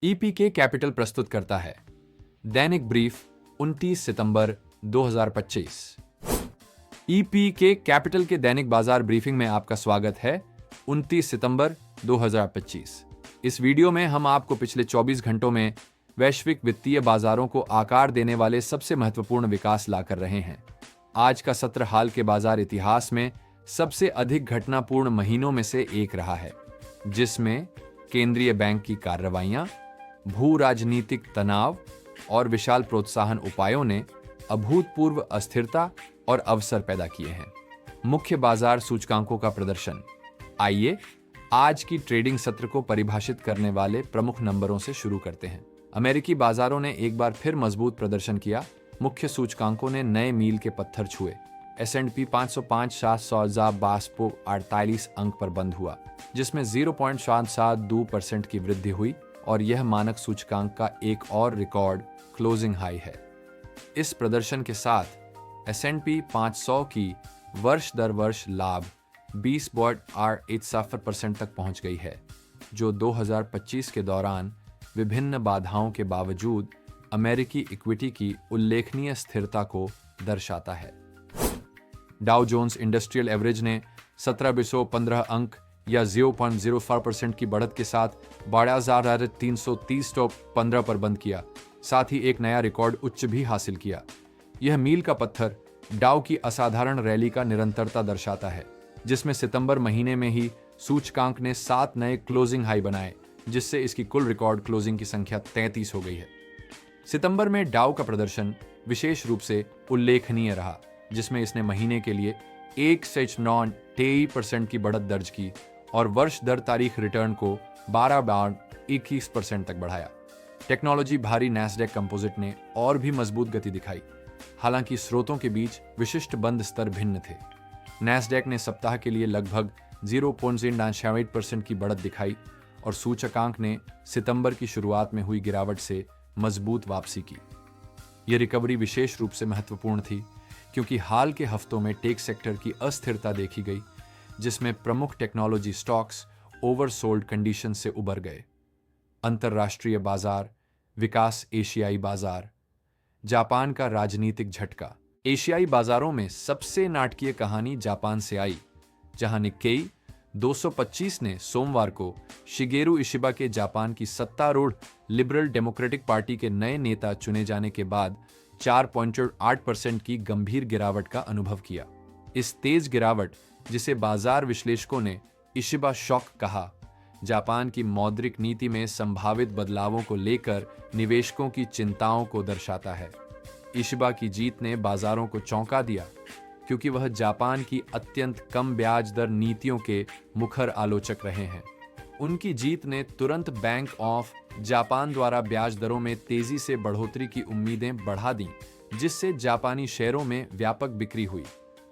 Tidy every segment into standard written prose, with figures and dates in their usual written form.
ईपीके capital प्रस्तुत करता है दैनिक ब्रीफ 29 सितंबर 2025। ईपीके कैपिटल के दैनिक बाजार ब्रीफिंग में आपका स्वागत है। 29 सितंबर 2025। इस वीडियो में हम आपको पिछले 24 घंटों में वैश्विक वित्तीय बाजारों को आकार देने वाले सबसे महत्वपूर्ण विकास लाकर रहे हैं। आज का सत्र हाल के बाजार इतिहास में सबसे अधिक घटनापूर्ण महीनों में से एक रहा है, जिसमें केंद्रीय बैंक की कार्रवाइयां, भू राजनीतिक तनाव और विशाल प्रोत्साहन उपायों ने अभूतपूर्व अस्थिरता और अवसर पैदा किए हैं। मुख्य बाजार सूचकांकों का प्रदर्शन। आइए आज की ट्रेडिंग सत्र को परिभाषित करने वाले प्रमुख नंबरों से शुरू करते हैं। अमेरिकी बाजारों ने एक बार फिर मजबूत प्रदर्शन किया। मुख्य सूचकांकों ने नए मील के पत्थर छुए। S&P 505 748 अंक पर बंद हुआ, जिसमें 0.772% की वृद्धि हुई और यह मानक सूचकांक का एक और रिकॉर्ड क्लोजिंग हाई है। इस प्रदर्शन के साथ S&P 500 की वर्ष दर वर्ष लाभ 20.87% तक पहुंच गई है, जो 2025 के दौरान विभिन्न बाधाओं के बावजूद अमेरिकी इक्विटी की उल्लेखनीय स्थिरता को दर्शाता है। डाउ जोन्स इंडस्ट्रियल एवरेज ने 1715 अंक या 0.04% की बढ़त के साथ 12,330.15 पर बंद किया, साथ ही एक नया रिकॉर्ड उच्च भी हासिल किया। यह मील का पत्थर डाउ की असाधारण रैली का निरंतरता दर्शाता है, जिसमें सितंबर महीने में ही सूचकांक ने 7 नए क्लोजिंग हाई बनाए, जिससे इसकी कुल रिकॉर्ड क्लोजिंग की संख्या 33 हो गई है। सितंबर में डाउ का प्रदर्शन विशेष रूप से उल्लेखनीय रहा, जिसमें इसने महीने के लिए 1.23% की बढ़त दर्ज की और वर्ष दर तारीख रिटर्न को 12.21% तक बढ़ाया। टेक्नोलॉजी भारी नैस्डैक कंपोजिट ने और भी मजबूत गति दिखाई, हालांकि स्रोतों के बीच विशिष्ट बंद स्तर भिन्न थे। नैस्डैक ने सप्ताह के लिए लगभग 0.98% की बढ़त दिखाई और सूचकांक ने सितंबर की शुरुआत में हुई गिरावट से मजबूत वापसी की। यह रिकवरी विशेष रूप से महत्वपूर्ण थी क्योंकि हाल के हफ्तों में टेक सेक्टर की अस्थिरता देखी गई, जिसमें प्रमुख टेक्नोलॉजी स्टॉक्स ओवरसोल्ड कंडीशन से उबर गए। अंतर्राष्ट्रीय बाजार विकास। एशियाई बाजार। जापान का राजनीतिक झटका। एशियाई बाजारों में सबसे नाटकीय कहानी जापान से आई, जहां निक्केई 225 ने सोमवार को शिगेरू इशिबा के जापान की सत्तारूढ़ लिबरल डेमोक्रेटिक पार्टी के नए नेता चुने जाने के बाद 4.8% की गंभीर गिरावट का अनुभव किया। इस तेज गिरावट, जिसे बाजार विश्लेषकों ने इशिबा शॉक कहा, जापान की मौद्रिक नीति में संभावित बदलावों को लेकर निवेशकों की चिंताओं को दर्शाता है। इशिबा की जीत ने बाजारों को चौंका दिया क्योंकि वह जापान की अत्यंत कम ब्याज दर नीतियों के मुखर आलोचक रहे हैं। उनकी जीत ने तुरंत बैंक ऑफ जापान द्वारा ब्याज दरों में तेजी से बढ़ोतरी की उम्मीदें बढ़ा दीं, जिससे जापानी शेयरों में व्यापक बिक्री हुई।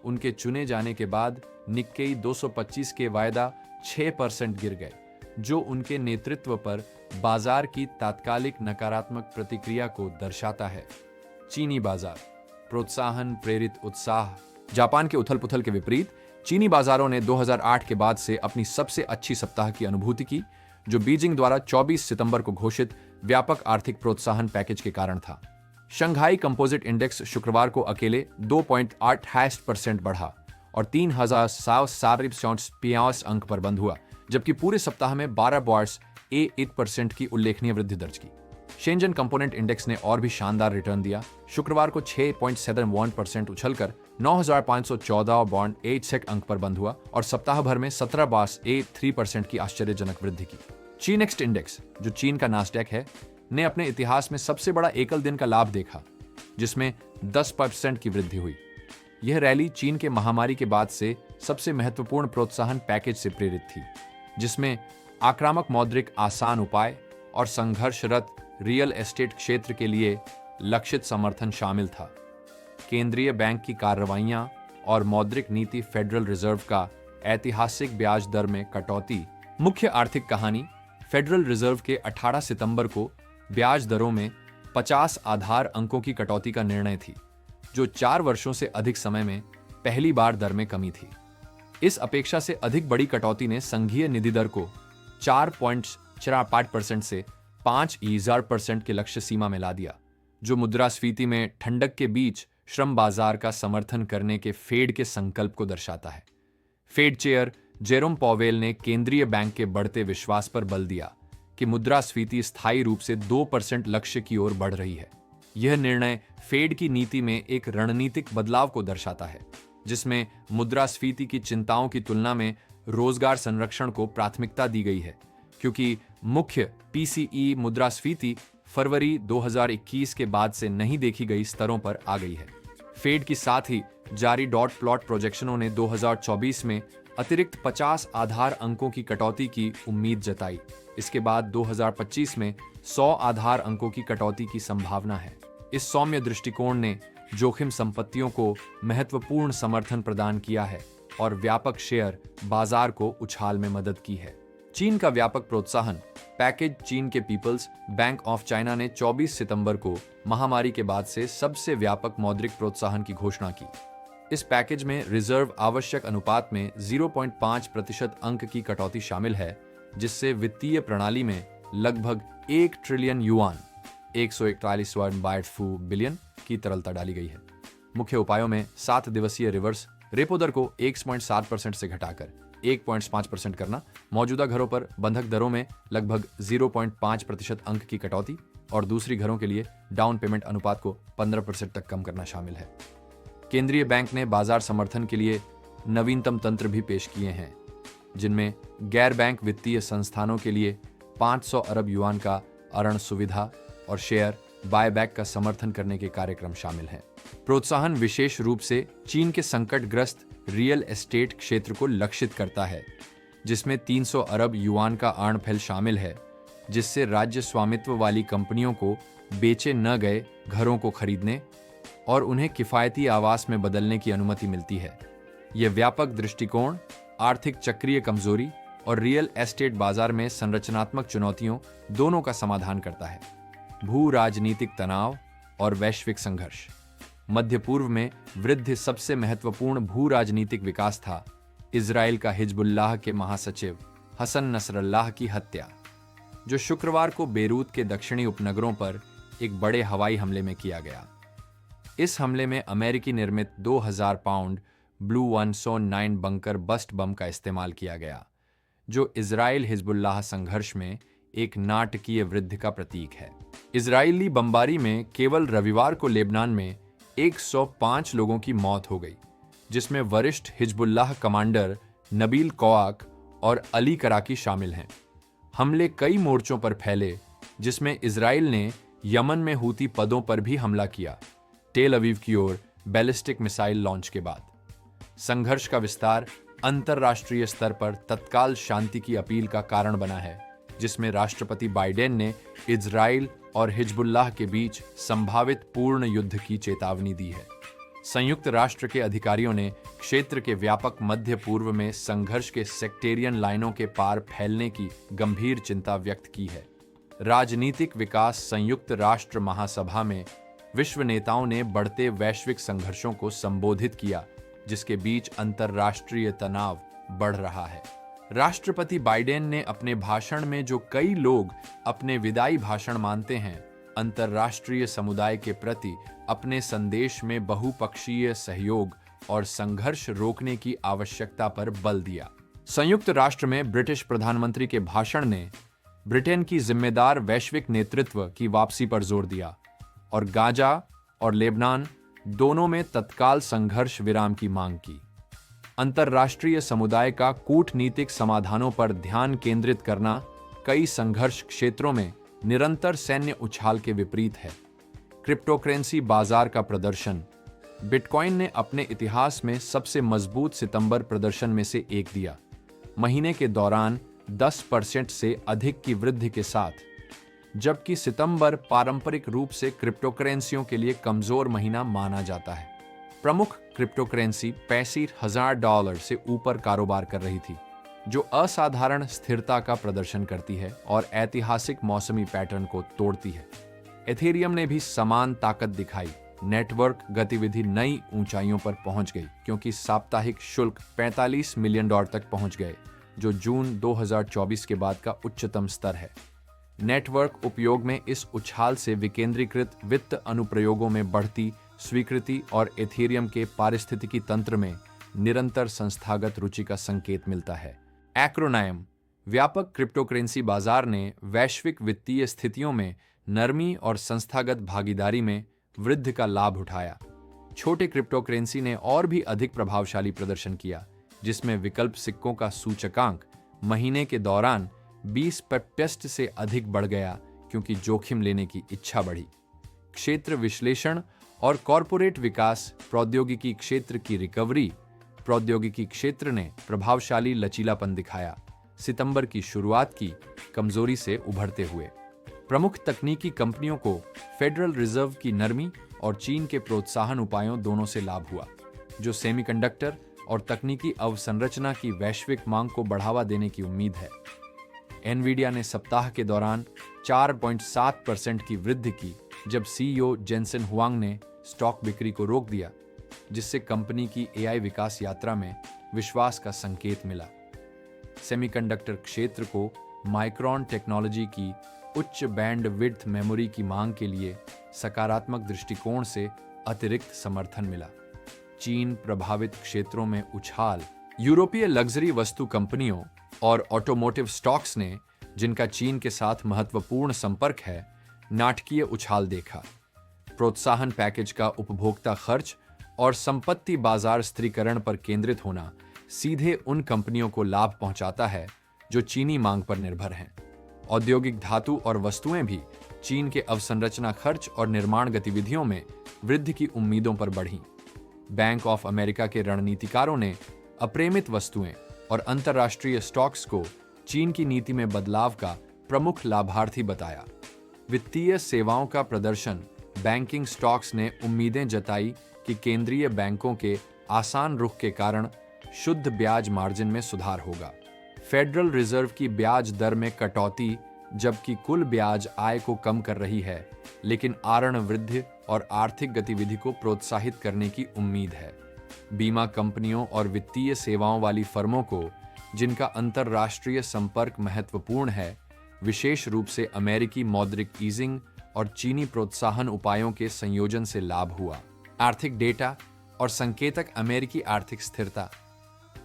उनके चुने जाने के बाद निक्केई 225 के वायदा 6% गिर गए, जो उनके नेतृत्व पर बाजार की तात्कालिक नकारात्मक प्रतिक्रिया को दर्शाता है। चीनी बाजार। प्रोत्साहन प्रेरित उत्साह। जापान के उथल-पुथल के विपरीत चीनी बाजारों ने 2008 के बाद से अपनी सबसे अच्छी सप्ताह की अनुभूति की, जो बीजिंग द्वारा 24 सितंबर को घोषित व्यापक आर्थिक प्रोत्साहन पैकेज के कारण था। शंघाई कंपोजिट इंडेक्स शुक्रवार को अकेले 2.8% बढ़ा और 3,745 अंक पर बंद हुआ, जबकि पूरे सप्ताह में 12% की उल्लेखनीय वृद्धि दर्ज की। शेंजन कंपोनेंट इंडेक्स ने और भी शानदार रिटर्न दिया। शुक्रवार को 6.71% उछलकर 9,514.86 अंक पर बंद हुआ और सप्ताह भर में 17.83% की आश्चर्यजनक वृद्धि की। चीनेक्स्ट इंडेक्स, जो चीन का नास्डैक है, ने अपने इतिहास में सबसे बड़ा एकल दिन का लाभ देखा, जिसमें 10% की वृद्धि हुई। यह रैली चीन के महामारी के बाद से सबसे महत्वपूर्ण प्रोत्साहन पैकेज से प्रेरित थी, जिसमें आक्रामक मौद्रिक आसान उपाय और संघर्षरत रियल एस्टेट क्षेत्र के लिए लक्षित समर्थन शामिल था। केंद्रीय बैंक की कार्रवाइयां और मौद्रिक नीति। फेडरल रिजर्व का ऐतिहासिक ब्याज दर में कटौती। मुख्य आर्थिक कहानी। फेडरल रिजर्व के 18 सितंबर को ब्याज दरों में 50 आधार अंकों की कटौती का निर्णय थी, जो 4 वर्षों से अधिक समय में पहली बार दर में कमी थी। इस अपेक्षा से अधिक बड़ी कटौती ने संघीय निधि दर को 4.45% से 5% के लक्ष्य सीमा में ला दिया, जो मुद्रास्फीति में ठंडक के बीच श्रम बाजार का समर्थन करने के फेड के संकल्प को दर्शाता है। फेड चेयर जेरोम पॉवेल ने केंद्रीय बैंक के बढ़ते विश्वास पर बल दिया कि मुद्रास्फीति स्थायी रूप से 2% लक्ष्य की ओर बढ़ रही है। यह निर्णय फेड की नीति में एक रणनीतिक बदलाव को दर्शाता है, जिसमें मुद्रास्फीति की चिंताओं की तुलना में रोजगार संरक्षण को प्राथमिकता दी गई है, क्योंकि मुख्य पीसीई मुद्रास्फीति फरवरी 2021 के बाद से नहीं देखी गई स्तरों पर आ गई है। फेड की साथ ही जारी डॉट प्लॉट प्रोजेक्शनों ने 2024 में अतिरिक्त 50 आधार अंकों की कटौती की उम्मीद जताई। इसके बाद 2025 में 100 आधार अंकों की कटौती की संभावना है। इस सौम्य दृष्टिकोण ने जोखिम संपत्तियों को महत्वपूर्ण समर्थन प्रदान किया है और व्यापक शेयर बाजार को उछाल में मदद की है। चीन का व्यापक प्रोत्साहन पैकेज। चीन के पीपल्स बैंक ऑफ चाइना ने 24 सितंबर को महामारी के बाद से सबसे व्यापक मौद्रिक प्रोत्साहन की घोषणा की। इस पैकेज में रिजर्व आवश्यक अनुपात में 0.5% अंक की कटौती शामिल है, जिससे वित्तीय प्रणाली में लगभग 1 ट्रिलियन युआन 141 बिलियन की तरलता डाली गई है। मुख्य उपायों में 7 दिवसीय रिवर्स रेपो दर को 1.7% से घटाकर 1.5% करना, मौजूदा घरों पर बंधक दरों में लगभग 0.5% अंक की कटौती और दूसरी घरों के लिए डाउन पेमेंट अनुपात को 15% तक कम करना शामिल है। केंद्रीय बैंक ने बाजार समर्थन के लिए नवीनतम तंत्र भी पेश किए हैं, जिनमें गैर बैंक वित्तीय संस्थानों के लिए 500 अरब युआन का ऋण सुविधा और शेयर बायबैक का समर्थन करने के कार्यक्रम शामिल हैं। प्रोत्साहन विशेष रूप से चीन के संकटग्रस्त रियल एस्टेट क्षेत्र को लक्षित करता है, जिसमें 300 अरब युआन का ऋण शामिल है, जिससे राज्य स्वामित्व वाली कंपनियों को बेचे न गए घरों को खरीदने और उन्हें किफायती आवास में बदलने की अनुमति मिलती है। यह व्यापक दृष्टिकोण आर्थिक चक्रीय कमजोरी और रियल एस्टेट बाजार में संरचनात्मक चुनौतियों दोनों का समाधान करता है। भू राजनीतिक तनाव और वैश्विक संघर्ष। मध्य पूर्व में वृद्धि सबसे महत्वपूर्ण भू राजनीतिक विकास था इजराइल का हिजबुल्लाह के महासचिव हसन नसरल्लाह की हत्या, जो शुक्रवार को बेरूत के दक्षिणी उपनगरों पर एक बड़े हवाई हमले में किया गया। इस हमले में अमेरिकी निर्मित 2000 पाउंड ब्लू 109 बंकर बस्ट बम का इस्तेमाल किया गया, जो इजराइल हिजबुल्लाह संघर्ष में एक नाटकीय वृद्धि का प्रतीक है। इजरायली बमबारी में केवल रविवार को लेबनान में 105 लोगों की मौत हो गई, जिसमें वरिष्ठ हिजबुल्लाह कमांडर नबील कौआक और अली कराकी शामिल हैं। हमले कई मोर्चों पर फैले, जिसमें इजराइल ने यमन में हूती पदों पर भी हमला किया, टेल अवीव की ओर बैलिस्टिक मिसाइल लॉन्च के बाद। संघर्ष का विस्तार अंतर्राष्ट्रीय स्तर पर तत्काल शांति की अपील का कारण बना है, जिसमें राष्ट्रपति बाइडेन ने इजराइल और हिजबुल्लाह के बीच संभावित पूर्ण युद्ध की चेतावनी दी है। संयुक्त राष्ट्र के अधिकारियों ने क्षेत्र के व्यापक मध्य पूर्व में संघर्ष के सेक्टेरियन लाइनों के पार फैलने की गंभीर चिंता व्यक्त की है। राजनीतिक विकास। संयुक्त राष्ट्र महासभा में विश्व नेताओं ने बढ़ते वैश्विक संघर्षों को संबोधित किया, जिसके बीच अंतर्राष्ट्रीय तनाव बढ़ रहा है। राष्ट्रपति बाइडेन ने अपने भाषण में, जो कई लोग अपने विदाई भाषण मानते हैं, अंतर्राष्ट्रीय समुदाय के प्रति अपने संदेश में बहुपक्षीय सहयोग और संघर्ष रोकने की आवश्यकता पर बल दिया। संयुक्त राष्ट्र में ब्रिटिश प्रधानमंत्री के भाषण ने ब्रिटेन की जिम्मेदार वैश्विक नेतृत्व की वापसी पर जोर दिया और गाजा और लेबनान दोनों में तत्काल संघर्ष विराम की मांग की। अंतर्राष्ट्रीय समुदाय का कूटनीतिक समाधानों पर ध्यान केंद्रित करना कई संघर्ष क्षेत्रों में निरंतर सैन्य उछाल के विपरीत है। क्रिप्टोकरेंसी बाजार का प्रदर्शन। बिटकॉइन ने अपने इतिहास में सबसे मजबूत सितंबर प्रदर्शन में से एक दिया। महीने के दौरान 10% से अधिक की वृद्धि के साथ, जबकि सितंबर पारंपरिक रूप से क्रिप्टोकरेंसियों के लिए कमजोर महीना माना जाता है। प्रमुख क्रिप्टोकरेंसी $65,000 से ऊपर कारोबार कर रही थी, जो असाधारण स्थिरता का प्रदर्शन करती है और ऐतिहासिक मौसमी पैटर्न को तोड़ती है। एथेरियम ने भी समान ताकत दिखाई। नेटवर्क गतिविधि नई ऊंचाइयों पर पहुंच गई, क्योंकि साप्ताहिक शुल्क $45 मिलियन तक पहुंच गए, जो जून 2024 के बाद का उच्चतम स्तर है। नेटवर्क उपयोग में इस उछाल से विकेंद्रीकृत वित्त अनुप्रयोगों में बढ़ती स्वीकृति और एथेरियम के पारिस्थितिकी तंत्र में निरंतर संस्थागत रुचि का संकेत मिलता है। एक्रोनायम व्यापक क्रिप्टोकरेंसी बाजार ने वैश्विक वित्तीय स्थितियों में नरमी और संस्थागत भागीदारी में वृद्धि का लाभ उठाया। छोटे क्रिप्टोकरेंसी ने और भी अधिक प्रभावशाली प्रदर्शन किया, जिसमें विकल्प सिक्कों का सूचकांक महीने के दौरान 20% से अधिक बढ़ गया क्योंकि जोखिम लेने की इच्छा बढ़ी। क्षेत्र विश्लेषण और कॉरपोरेट विकास प्रौद्योगिकी क्षेत्र की रिकवरी प्रौद्योगिकी क्षेत्र ने प्रभावशाली लचीलापन दिखाया, सितंबर की शुरुआत की कमजोरी से उभरते हुए। प्रमुख तकनीकी कंपनियों को फेडरल रिजर्व की नरमी और चीन के प्रोत्साहन उपायों दोनों से लाभ हुआ, जो सेमीकंडक्टर और तकनीकी अवसंरचना की वैश्विक मांग को बढ़ावा देने की उम्मीद है। एनवीडिया ने सप्ताह के दौरान 4.7% की वृद्धि की, जब सीईओ जेनसेन हुआंग ने स्टॉक बिक्री को रोक दिया, जिससे कंपनी की एआई विकास यात्रा में विश्वास का संकेत मिला। सेमीकंडक्टर क्षेत्र को माइक्रोन टेक्नोलॉजी की उच्च बैंड विड्थ मेमोरी की मांग के लिए सकारात्मक दृष्टिकोण से अतिरिक्त समर्थन मिला। चीन प्रभावित क्षेत्रों में उछाल यूरोपीय लग्जरी वस्तु कंपनियों और ऑटोमोटिव स्टॉक्स ने, जिनका चीन के साथ महत्वपूर्ण संपर्क है, नाटकीय उछाल देखा। प्रोत्साहन पैकेज का उपभोक्ता खर्च और संपत्ति बाजार स्थिरीकरण पर केंद्रित होना सीधे उन कंपनियों को लाभ पहुंचाता है जो चीनी मांग पर निर्भर हैं। औद्योगिक धातु और वस्तुएं भी चीन के अवसंरचना खर्च और निर्माण गतिविधियों में वृद्धि की उम्मीदों पर बढ़ीं। बैंक ऑफ अमेरिका के रणनीतिकारों ने अप्रेमित वस्तुएं और अंतर्राष्ट्रीय स्टॉक्स को चीन की नीति में बदलाव का प्रमुख लाभार्थी बताया। वित्तीय सेवाओं का प्रदर्शन बैंकिंग स्टॉक्स ने उम्मीदें जताई कि केंद्रीय बैंकों के आसान रुख के कारण शुद्ध ब्याज मार्जिन में सुधार होगा। फेडरल रिजर्व की ब्याज दर में कटौती, जबकि कुल ब्याज आय को कम कर रही है, लेकिन आरण वृद्धि और आर्थिक गतिविधि को प्रोत्साहित करने की उम्मीद है। बीमा कंपनियों और वित्तीय सेवाओं वाली फर्मों को, जिनका अंतर्राष्ट्रीय संपर्क महत्वपूर्ण है, विशेष रूप से अमेरिकी मौद्रिक ईजिंग और चीनी प्रोत्साहन उपायों के संयोजन से लाभ हुआ। आर्थिक डेटा और संकेतक अमेरिकी आर्थिक स्थिरता।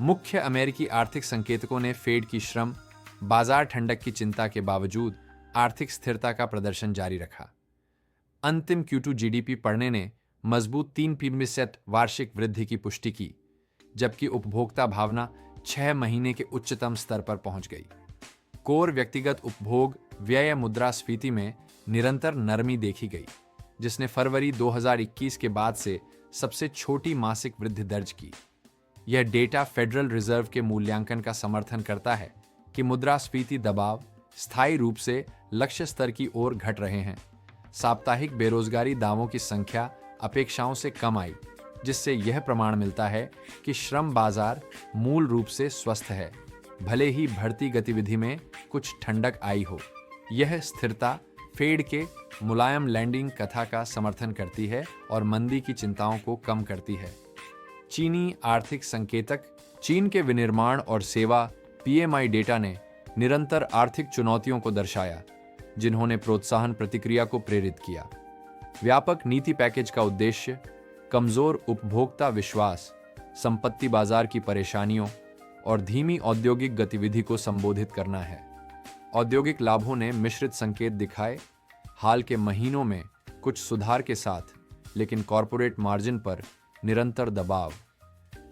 मुख्य अमेरिकी आर्थिक संकेतकों ने फेड की श्रम बाजार ठंडक की चिंता के बावजूद आर्थिक स्थिरता का प्रदर्शन जारी रखा। अंतिम Q2 जीडीपी पढ़ने ने मजबूत 3% वार्षिक वृद्धि की पुष्टि की, जबकि उपभोक्ता भावना 6 महीने के उच्चतम स्तर पर पहुंच गई। कोर व्यक्तिगत उपभोग व्यय मुद्रास्फीति में निरंतर नरमी देखी गई, जिसने फरवरी 2021 के बाद से सबसे छोटी मासिक वृद्धि दर्ज की। यह डेटा फेडरल रिजर्व के मूल्यांकन का समर्थन करता है कि मुद्रास्फीति दबाव स्थायी रूप से लक्ष्य स्तर की ओर घट रहे हैं। साप्ताहिक बेरोजगारी दावों की संख्या अपेक्षाओं से कम आई, जिससे यह प्रमाण मिलता है कि श्रम बाजार मूल रूप से स्वस्थ है, भले ही बढ़ती गतिविधि में कुछ ठंडक आई हो। यह स्थिरता फेड के मुलायम लैंडिंग कथा का समर्थन करती है और मंदी की चिंताओं को कम करती है। चीनी आर्थिक संकेतक। चीन के विनिर्माण और सेवा PMI डेटा ने निरंतर आर्थिक चुनौतियों को दर्शाया, जिन्होंने प्रोत्साहन प्रतिक्रिया को प्रेरित किया। व्यापक नीति पैकेज का उद्देश्य कमजोर उपभोक्ता विश्वास, संपत्ति बाजार की परेशानियों और धीमी औद्योगिक गतिविधि को संबोधित करना है। औद्योगिक लाभों ने मिश्रित संकेत दिखाए, हाल के महीनों में कुछ सुधार के साथ, लेकिन कॉरपोरेट मार्जिन पर निरंतर दबाव।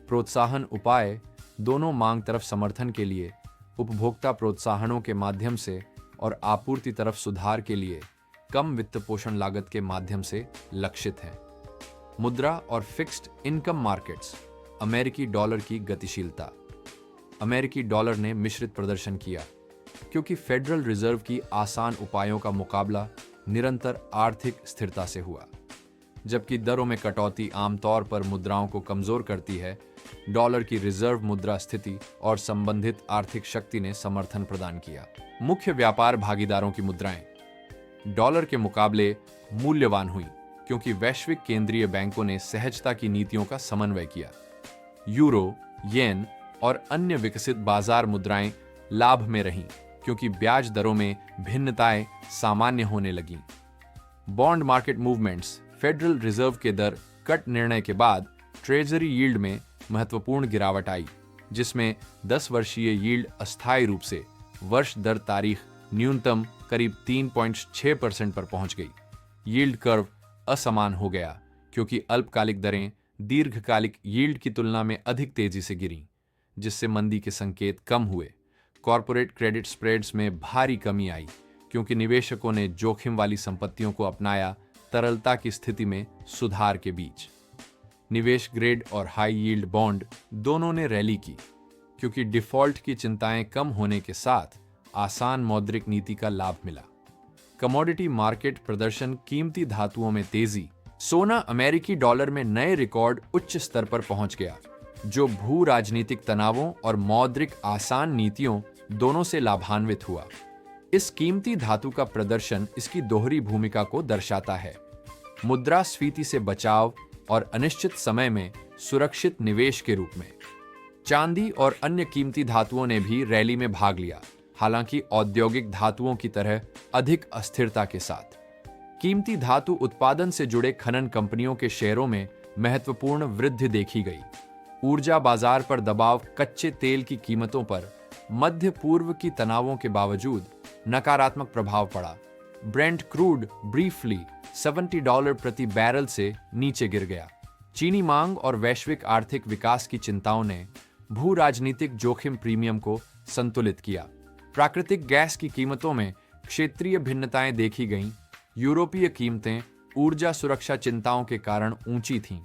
प्रोत्साहन उपाय दोनों मांग तरफ समर्थन के लिए, उपभोक्ता प्रोत्साहनों के माध्यम से और आपूर्ति तरफ सुधार के लिए कम वित्त पोषण लागत के माध्यम से लक्षित हैं। मुद्रा और फिक्स्ड इनकम मार्केट्स। अमेरिकी डॉलर की गतिशीलता। अमेरिकी डॉलर ने मिश्रित प्रदर्शन किया, क्योंकि फेडरल रिजर्व की आसान उपायों का मुकाबला निरंतर आर्थिक स्थिरता से हुआ। जबकि दरों में कटौती आमतौर पर मुद्राओं को कमजोर करती है, डॉलर की रिजर्व मुद्रा स्थिति और संबंधित आर्थिक शक्ति ने समर्थन प्रदान किया। मुख्य व्यापार भागीदारों की मुद्राएं डॉलर के मुकाबले मूल्यवान हुई, क्योंकि वैश्विक केंद्रीय बैंकों ने सहजता की नीतियों का समन्वय किया। यूरो, येन और अन्य विकसित बाजार मुद्राएं लाभ में रहीं, क्योंकि ब्याज दरों में भिन्नताएं सामान्य होने लगीं। Bond market movements. Federal reserve के दर कट निर्णय के बाद ट्रेजरी यील्ड में महत्वपूर्ण गिरावट आई, जिसमें 10 वर्षीय यील्ड अस्थायी रूप से वर्ष दर तारीख न्यूनतम करीब 3.6% पर पहुंच गई। यील्ड कर्व असमान हो गया क्योंकि अल्पकालिक दरें दीर्घकालिक यील्ड की तुलना में अधिक तेजी से गिरीं, जिससे मंदी के संकेत कम हुए। कॉरपोरेट क्रेडिट स्प्रेड्स में भारी कमी आई क्योंकि निवेशकों ने जोखिम वाली संपत्तियों को अपनाया तरलता की स्थिति में सुधार के बीच। निवेश ग्रेड और हाई यील्ड बॉन्ड दोनों ने रैली की क्योंकि डिफॉल्ट की चिंताएं कम होने के साथ आसान मौद्रिक नीति का लाभ मिला। कमोडिटी मार्केट प्रदर्शन। कीमती धातुओं में तेजी। सोना अमेरिकी डॉलर में नए रिकॉर्ड उच्च स्तर पर पहुंच गया, जो भू राजनीतिक तनावों और मौद्रिक आसान नीतियों दोनों से लाभान्वित हुआ। इस कीमती धातु का प्रदर्शन इसकी दोहरी भूमिका को दर्शाता है, मुद्रास्फीति से बचाव और अनिश्चित समय में सुरक्षित निवेश के रूप में। चांदी और अन्य कीमती धातुओं ने भी रैली में भाग लिया, हालांकि औद्योगिक धातुओं की तरह अधिक अस्थिरता के साथ। कीमती धातु उत्पादन से जुड़े खनन कंपनियों के शेयरों में महत्वपूर्ण वृद्धि देखी गई। ऊर्जा बाजार पर दबाव। कच्चे तेल की कीमतों पर मध्य पूर्व की तनावों के बावजूद नकारात्मक प्रभाव पड़ा। ब्रेंट क्रूड ब्रीफली $70 प्रति बैरल से नीचे गिर गया। चीनी मांग और वैश्विक आर्थिक विकास की चिंताओं ने भू राजनीतिक जोखिम प्रीमियम को संतुलित किया। प्राकृतिक गैस की कीमतों में क्षेत्रीय भिन्नताएं देखी गईं। यूरोपीय कीमतें ऊर्जा सुरक्षा चिंताओं के कारण ऊंची थीं,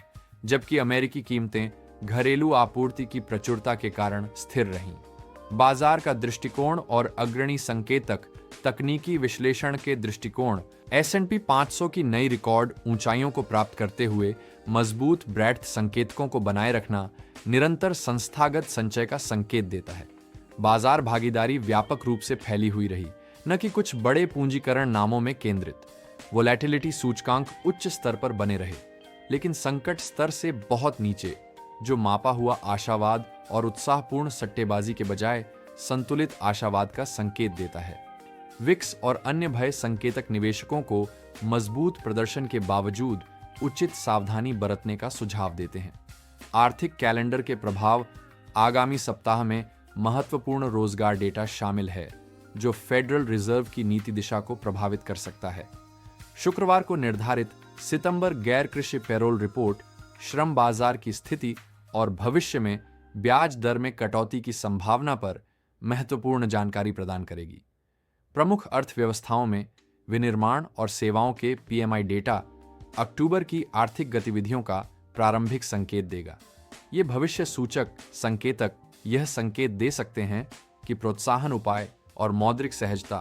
जबकि अमेरिकी कीमतें घरेलू आपूर्ति की प्रचुरता के कारण स्थिर रहीं। बाजार का दृष्टिकोण और अग्रणी संकेतक। तकनीकी विश्लेषण के दृष्टिकोण। S&P 500 की नई रिकॉर्ड ऊंचाइयों को प्राप्त करते हुए मजबूत ब्रेडथ संकेतकों को बनाए रखना निरंतर संस्थागत संचय का संकेत देता है। बाजार भागीदारी व्यापक रूप से फैली हुई रही, न कि कुछ बड़े पूंजीकरण नामों में केंद्रित। वोलेटिलिटी सूचकांक उच्च स्तर पर बने रहे, लेकिन संकट स्तर से बहुत नीचे, जो मापा हुआ आशावाद और उत्साहपूर्ण सट्टेबाजी के बजाय संतुलित आशावाद का संकेत देता है। विक्स और अन्य भय संकेतक निवेशकों को मजबूत प्रदर्शन के बावजूद उचित सावधानी बरतने का सुझाव देते हैं। आर्थिक कैलेंडर के प्रभाव। आगामी सप्ताह में महत्वपूर्ण रोजगार डेटा शामिल है, जो फेडरल रिजर्व की नीति दिशा को प्रभावित कर सकता है। शुक्रवार को निर्धारित सितंबर गैर कृषि पेरोल रिपोर्ट श्रम बाजार की स्थिति और भविष्य में ब्याज दर में कटौती की संभावना पर महत्वपूर्ण जानकारी प्रदान करेगी। प्रमुख अर्थव्यवस्थाओं में विनिर्माण और सेवाओं के PMI डेटा अक्टूबर की आर्थिक गतिविधियों का प्रारंभिक संकेत देगा। ये भविष्य सूचक संकेतक यह संकेत दे सकते हैं कि प्रोत्साहन उपाय और मौद्रिक सहजता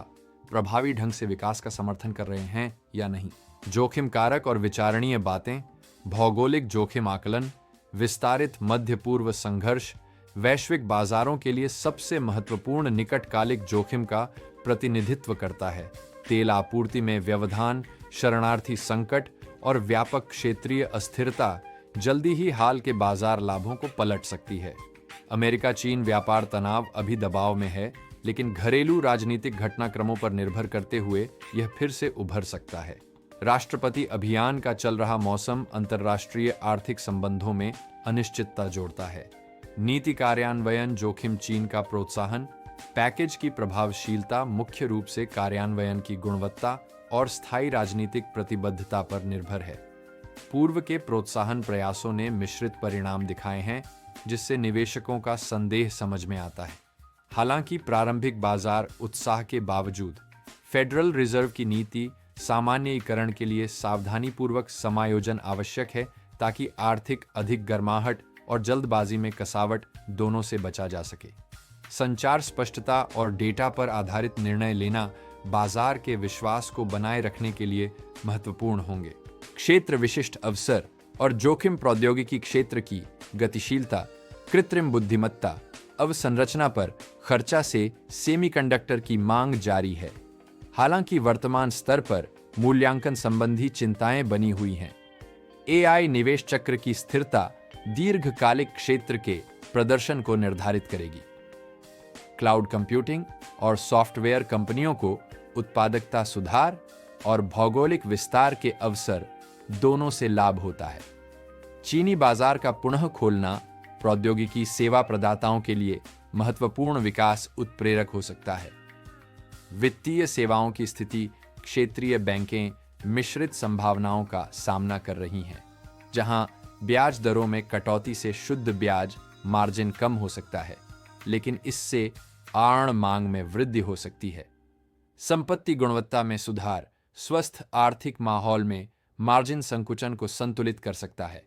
प्रभावी ढंग से विकास का समर्थन कर रहे हैं या नहीं। जोखिम कारक और विचारणीय बातें। भौगोलिक जोखिम आकलन। विस्तारित मध्य पूर्व संघर्ष वैश्विक बाजारों के लिए सबसे महत्वपूर्ण निकटकालिक जोखिम का प्रतिनिधित्व करता है। तेल आपूर्ति में व्यवधान, शरणार्थी संकट और व्यापक क्षेत्रीय अस्थिरता जल्दी ही हाल के बाजार लाभों को पलट सकती है। अमेरिका चीन व्यापार तनाव अभी दबाव में है, लेकिन घरेलू राजनीतिक घटनाक्रमों पर निर्भर करते हुए यह फिर से उभर सकता है। राष्ट्रपति अभियान का चल रहा मौसम अंतर्राष्ट्रीय आर्थिक संबंधों में अनिश्चितता जोड़ता है। नीति कार्यान्वयन जोखिम। चीन का प्रोत्साहन पैकेज की प्रभावशीलता मुख्य रूप से कार्यान्वयन की गुणवत्ता और स्थायी राजनीतिक प्रतिबद्धता पर निर्भर है। पूर्व के प्रोत्साहन प्रयासों ने मिश्रित परिणाम दिखाए हैं, जिससे निवेशकों का संदेह समझ में आता है। हालांकि प्रारंभिक बाजार उत्साह के बावजूद फेडरल रिजर्व की नीति सामान्यीकरण के लिए सावधानीपूर्वक समायोजन आवश्यक है, ताकि आर्थिक अधिक गर्माहट और जल्दबाजी में कसावट दोनों से बचा जा सके। संचार स्पष्टता और डेटा पर आधारित निर्णय लेना बाजार के विश्वास को बनाए रखने के लिए महत्वपूर्ण होंगे। क्षेत्र विशिष्ट अवसर और जोखिम। प्रौद्योगिकी क्षेत्र की गतिशीलता, कृत्रिम बुद्धिमत्ता, अवसंरचना पर खर्चा से सेमीकंडक्टर की मांग जारी है। हालांकि वर्तमान स्तर पर मूल्यांकन संबंधी चिंताएं बनी हुई हैं। AI निवेश चक्र की स्थिरता दीर्घकालिक क्षेत्र के प्रदर्शन को निर्धारित करेगी। क्लाउड कंप्यूटिंग और सॉफ्टवेयर कंपनियों को उत्पादकता सुधार और भौगोलिक विस्तार के अवसर दोनों से लाभ होता है। चीनी बाजार का पुनः खोलना प्रौद्योगिकी सेवा प्रदाताओं के लिए महत्वपूर्ण विकास उत्प्रेरक हो सकता है। वित्तीय सेवाओं की स्थिति क्षेत्रीय बैंकें मिश्रित संभावनाओं का सामना कर रही हैं, जहां ब्याज दरों में कटौती से शुद्ध ब्याज मार्जिन कम हो सकता है, लेकिन इससे आर्ण मांग में वृद्धि हो सकती है। संपत्ति गुणवत्ता में सुधार स्वस्थ आर्थिक माहौल में मार्जिन संकुचन को संतुलित कर सकता है।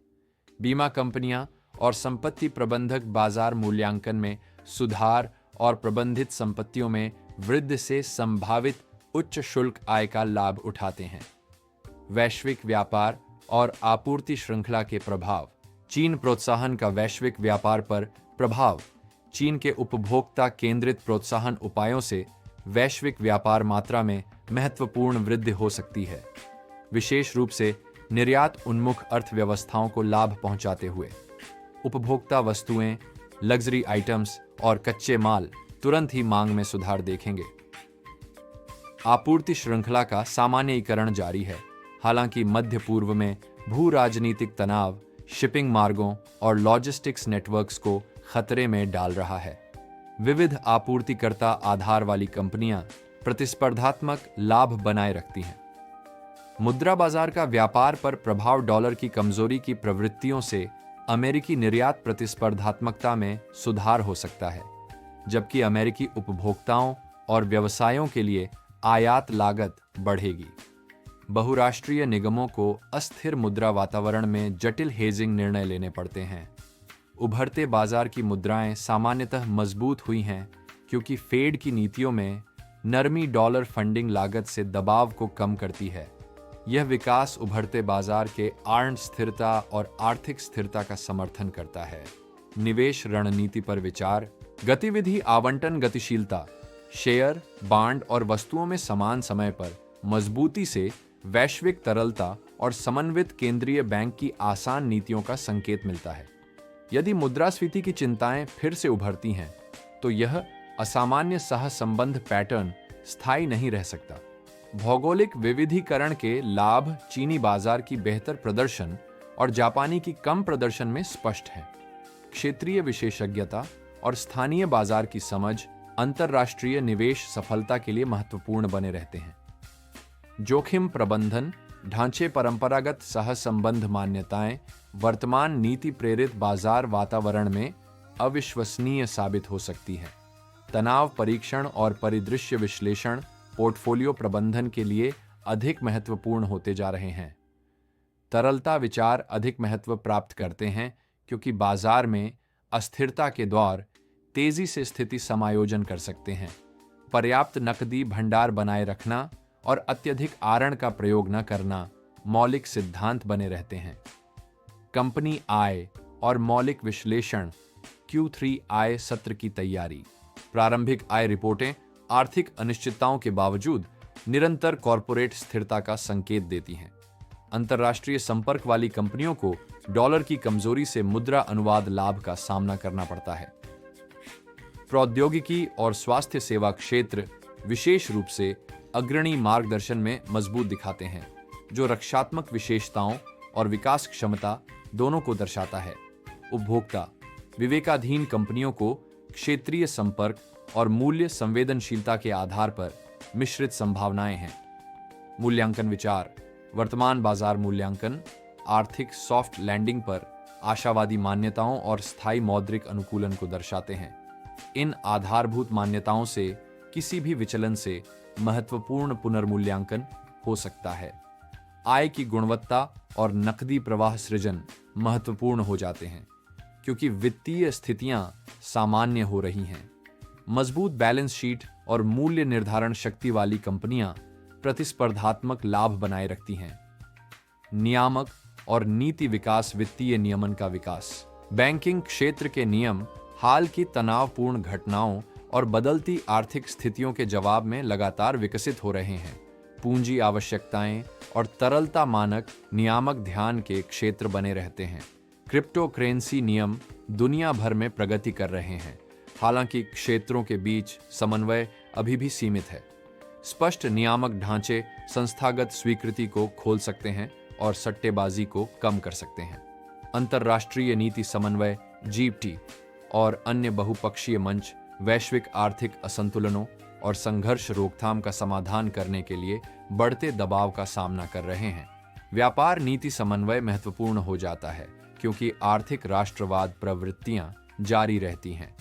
बीमा कंपनियां और संपत्ति प्रबंधक बाजार मूल्यांकन में सुधार और प्रबंधित संपत्तियों में वृद्धि से संभावित उच्च शुल्क आय का लाभ उठाते हैं। वैश्विक व्यापार और आपूर्ति श्रृंखला के प्रभाव। चीन प्रोत्साहन का वैश्विक व्यापार पर प्रभाव। चीन के उपभोक्ता केंद्रित प्रोत्साहन उपायों से वैश्विक व्यापार मात्रा में महत्वपूर्ण वृद्धि हो सकती है, विशेष रूप से निर्यात उन्मुख अर्थव्यवस्थाओं को लाभ पहुंचाते हुए। उपभोक्ता वस्तुएं, लग्जरी आइटम्स और कच्चे माल तुरंत ही मांग में सुधार देखेंगे। आपूर्ति श्रृंखला का सामान्यीकरण जारी है, हालांकि मध्य पूर्व में भू राजनीतिक तनाव शिपिंग मार्गों और लॉजिस्टिक्स नेटवर्क्स को खतरे में डाल रहा है। विविध आपूर्तिकर्ता आधार वाली कंपनियां प्रतिस्पर्धात्मक लाभ बनाए रखती हैं। मुद्रा बाजार का व्यापार पर प्रभाव। डॉलर की कमजोरी की प्रवृत्तियों से अमेरिकी निर्यात प्रतिस्पर्धात्मकता में सुधार हो सकता है, जबकि अमेरिकी उपभोक्ताओं और व्यवसायों के लिए आयात लागत बढ़ेगी। बहुराष्ट्रीय निगमों को अस्थिर मुद्रा वातावरण में जटिल हेजिंग निर्णय लेने पड़ते हैं। उभरते बाजार की मुद्राएं सामान्यतः मजबूत हुई हैं क्योंकि फेड की नीतियों में नरमी डॉलर फंडिंग लागत से दबाव को कम करती है। यह विकास उभरते बाजार के आर्ण स्थिरता और आर्थिक स्थिरता का समर्थन करता है। निवेश रणनीति पर विचार। गतिविधि आवंटन गतिशीलता। शेयर, बांड और वस्तुओं में समान समय पर मजबूती से वैश्विक तरलता और समन्वित केंद्रीय बैंक की आसान नीतियों का संकेत मिलता है। यदि मुद्रास्फीति की चिंताएं फिर से उभरती हैं, तो यह असामान्य सहसंबंध पैटर्न स्थायी नहीं रह सकता। भौगोलिक विविधीकरण के लाभ चीनी बाजार की बेहतर प्रदर्शन और जापानी की कम प्रदर्शन में स्पष्ट है। क्षेत्रीय विशेषज्ञता और स्थानीय बाजार की समझ अंतर्राष्ट्रीय निवेश सफलता के लिए महत्वपूर्ण बने रहते हैं। जोखिम प्रबंधन ढांचे। परंपरागत सहसंबंध मान्यताएं वर्तमान नीति प्रेरित बाजार वातावरण में अविश्वसनीय साबित हो सकती है। तनाव परीक्षण और परिदृश्य विश्लेषण पोर्टफोलियो प्रबंधन के लिए अधिक महत्वपूर्ण होते जा रहे हैं। तरलता विचार अधिक महत्व प्राप्त करते हैं क्योंकि बाजार में अस्थिरता के दौर तेजी से स्थिति समायोजन कर सकते हैं। पर्याप्त नकदी भंडार बनाए रखना और अत्यधिक आरण का प्रयोग न करना मौलिक सिद्धांत बने रहते हैं। कंपनी आय और मौलिक विश्लेषण। Q3 आय सत्र की तैयारी। प्रारंभिक आय रिपोर्टें आर्थिक अनिश्चितताओं के बावजूद निरंतर कॉरपोरेट स्थिरता का संकेत देती हैं। अंतर्राष्ट्रीय संपर्क वाली कंपनियों को डॉलर की कमजोरी से मुद्रा अनुवाद लाभ का सामना करना पड़ता है। प्रौद्योगिकी और स्वास्थ्य सेवा क्षेत्र विशेष रूप से अग्रणी मार्गदर्शन में मजबूत दिखाते हैं, जो रक्षात्मक विशेषताओं और विकास क्षमता दोनों को दर्शाता है। उपभोक्ता विवेकाधीन कंपनियों को क्षेत्रीय संपर्क और मूल्य संवेदनशीलता के आधार पर मिश्रित संभावनाएं हैं। मूल्यांकन विचार। वर्तमान बाजार मूल्यांकन आर्थिक सॉफ्ट लैंडिंग पर आशावादी मान्यताओं और स्थायी मौद्रिक अनुकूलन को दर्शाते हैं। इन आधारभूत मान्यताओं से किसी भी विचलन से महत्वपूर्ण पुनर्मूल्यांकन हो सकता है। आय की गुणवत्ता और नकदी प्रवाह सृजन महत्वपूर्ण हो जाते हैं क्योंकि वित्तीय स्थितियां सामान्य हो रही हैं। मजबूत बैलेंस शीट और मूल्य निर्धारण शक्ति वाली कंपनियां प्रतिस्पर्धात्मक लाभ बनाए रखती हैं। नियामक और नीति विकास। वित्तीय नियमन का विकास। बैंकिंग क्षेत्र के नियम हाल की तनावपूर्ण घटनाओं और बदलती आर्थिक स्थितियों के जवाब में लगातार विकसित हो रहे हैं। पूंजी आवश्यकताएं और तरलता मानक नियामक ध्यान के क्षेत्र बने रहते हैं। क्रिप्टो करेंसी नियम दुनिया भर में प्रगति कर रहे हैं। हालांकि क्षेत्रों के बीच समन्वय अभी भी सीमित है। स्पष्ट नियामक ढांचे संस्थागत स्वीकृति को खोल सकते हैं और सट्टेबाजी को कम कर सकते हैं। अंतर्राष्ट्रीय नीति समन्वय G20 और अन्य बहुपक्षीय मंच वैश्विक आर्थिक असंतुलनों और संघर्ष रोकथाम का समाधान करने के लिए बढ़ते दबाव का सामना कर रहे हैं। व्यापार नीति समन्वय महत्वपूर्ण हो जाता है क्योंकि आर्थिक राष्ट्रवाद प्रवृत्तियां जारी रहती हैं।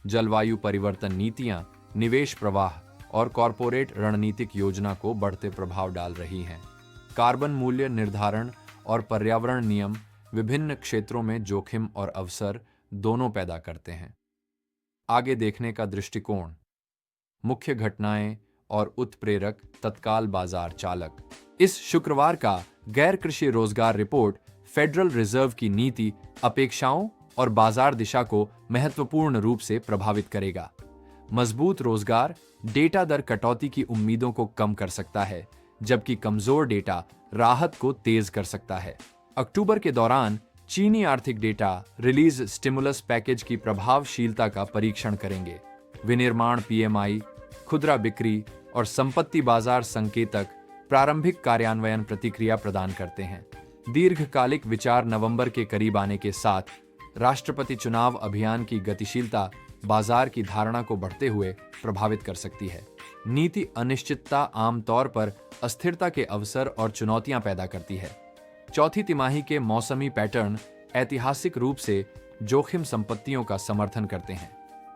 जलवायु परिवर्तन नीतियां निवेश प्रवाह और कॉरपोरेट रणनीतिक योजना को बढ़ते प्रभाव डाल रही हैं। कार्बन मूल्य निर्धारण और पर्यावरण नियम विभिन्न क्षेत्रों में जोखिम और अवसर दोनों पैदा करते हैं। आगे देखने का दृष्टिकोण, मुख्य घटनाएं और उत्प्रेरक तत्काल बाजार चालक। इस शुक्रवार का गैर कृषि रोजगार रिपोर्ट फेडरल रिजर्व की नीति अपेक्षाओं और बाजार दिशा को महत्वपूर्ण रूप से प्रभावित करेगा। मजबूत रोजगार डेटा दर कटौती की उम्मीदों को कम कर सकता है, जबकि कमजोर डेटा राहत को तेज कर सकता है। अक्टूबर के दौरान चीनी आर्थिक डेटा रिलीज स्टिमुलस पैकेज की प्रभावशीलता का परीक्षण करेंगे। विनिर्माण PMI, खुदरा बिक्री और संपत्ति बाजार संकेतक प्रारंभिक कार्यान्वयन प्रतिक्रिया प्रदान करते हैं। दीर्घकालिक विचार नवंबर के करीब आने के साथ राष्ट्रपति चुनाव अभियान की गतिशीलता बाजार की धारणा को बढ़ते हुए प्रभावित कर सकती है। नीति अनिश्चितता आमतौर पर अस्थिरता के अवसर और चुनौतियां पैदा करती है। चौथी तिमाही के मौसमी पैटर्न ऐतिहासिक रूप से जोखिम संपत्तियों का समर्थन करते हैं।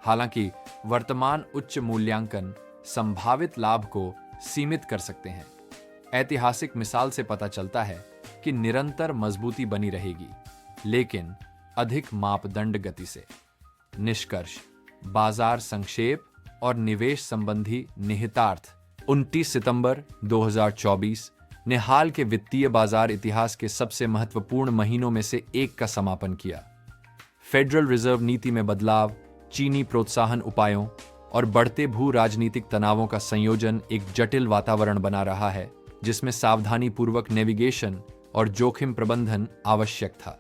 हालांकि वर्तमान उच्च मूल्यांकन संभावित लाभ को सीमित कर सकते हैं। ऐतिहासिक मिसाल से पता चलता है कि निरंतर मजबूती बनी रहेगी, लेकिन अधिक मापदंड गति से। निष्कर्ष, बाजार संक्षेप और निवेश संबंधी निहितार्थ। 29 सितंबर 2024 ने हाल के वित्तीय बाजार इतिहास के सबसे महत्वपूर्ण महीनों में से एक का समापन किया। फेडरल रिजर्व नीति में बदलाव, चीनी प्रोत्साहन उपायों और बढ़ते भू राजनीतिक तनावों का संयोजन एक जटिल वातावरण बना रहा है, जिसमें सावधानीपूर्वक नेविगेशन और जोखिम प्रबंधन आवश्यक था।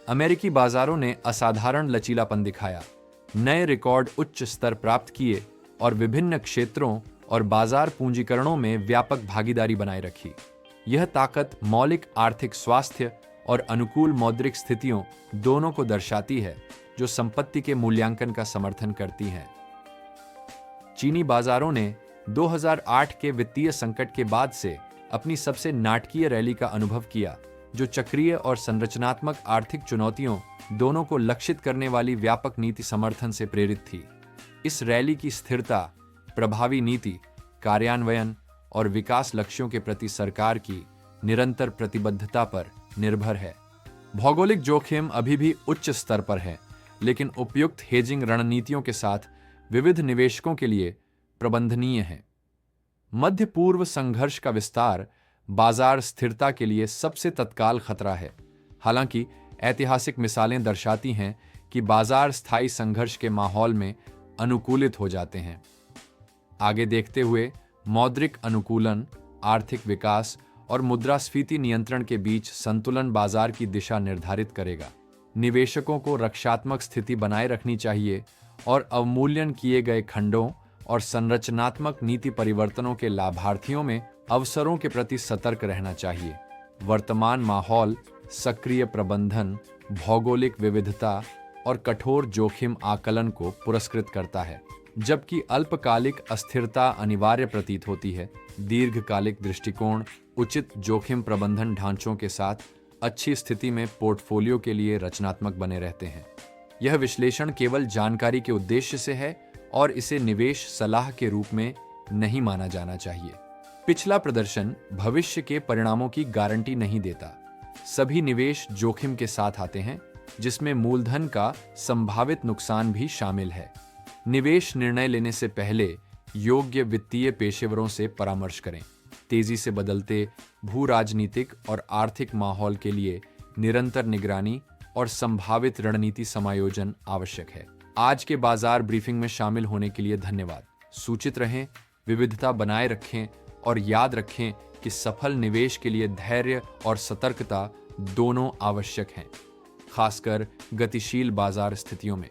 अमेरिकी बाजारों ने असाधारण लचीलापन दिखाया, नए रिकॉर्ड उच्च स्तर प्राप्त किए और विभिन्न क्षेत्रों और बाजार पूंजीकरणों में व्यापक भागीदारी बनाए रखी। यह ताकत मौलिक आर्थिक स्वास्थ्य और अनुकूल मौद्रिक स्थितियों दोनों को दर्शाती है, जो संपत्ति के मूल्यांकन का समर्थन करती हैं। चीनी बाजारों ने 2008 के वित्तीय संकट के बाद से अपनी सबसे नाटकीय रैली का अनुभव किया, जो चक्रीय और संरचनात्मक आर्थिक चुनौतियों दोनों को लक्षित करने वाली व्यापक नीति समर्थन से प्रेरित थी। इस रैली की स्थिरता प्रभावी नीति कार्यान्वयन और विकास लक्ष्यों के प्रति सरकार की निरंतर प्रतिबद्धता पर निर्भर है। भौगोलिक जोखिम अभी भी उच्च स्तर पर है, लेकिन उपयुक्त हेजिंग रणनीतियों के साथ विविध निवेशकों के लिए प्रबंधनीय है। मध्य पूर्व संघर्ष का विस्तार बाजार स्थिरता के लिए सबसे तत्काल खतरा है। हालांकि ऐतिहासिक मिसालें दर्शाती हैं कि बाजार स्थायी संघर्ष के माहौल में अनुकूलित हो जाते हैं। आगे देखते हुए मौद्रिक अनुकूलन, आर्थिक विकास और मुद्रास्फीति नियंत्रण के बीच संतुलन बाजार की दिशा निर्धारित करेगा। निवेशकों को रक्षात्मक स्थिति बनाए रखनी चाहिए और अवमूल्यन किए गए खंडों और संरचनात्मक नीति परिवर्तनों के लाभार्थियों में अवसरों के प्रति सतर्क रहना चाहिए। वर्तमान माहौल सक्रिय प्रबंधन, भौगोलिक विविधता और कठोर जोखिम आकलन को पुरस्कृत करता है, जबकि अल्पकालिक अस्थिरता अनिवार्य प्रतीत होती है। दीर्घकालिक दृष्टिकोण उचित जोखिम प्रबंधन ढांचों के साथ अच्छी स्थिति में पोर्टफोलियो के लिए रचनात्मक बने रहते हैं। यह विश्लेषण केवल जानकारी के उद्देश्य से है और इसे निवेश सलाह के रूप में नहीं माना जाना चाहिए। पिछला प्रदर्शन भविष्य के परिणामों की गारंटी नहीं देता। सभी निवेश जोखिम के साथ आते हैं, जिसमें मूलधन का संभावित नुकसान भी शामिल है। निवेश निर्णय लेने से पहले योग्य वित्तीय पेशेवरों से परामर्श करें। तेजी से बदलते भू राजनीतिक और आर्थिक माहौल के लिए निरंतर निगरानी और संभावित रणनीति समायोजन आवश्यक है। आज के बाजार ब्रीफिंग में शामिल होने के लिए धन्यवाद। सूचित रहें, विविधता बनाए रखें और याद रखें कि सफल निवेश के लिए धैर्य और सतर्कता दोनों आवश्यक हैं, खासकर गतिशील बाजार स्थितियों में।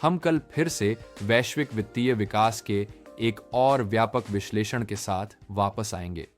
हम कल फिर से वैश्विक वित्तीय विकास के एक और व्यापक विश्लेषण के साथ वापस आएंगे।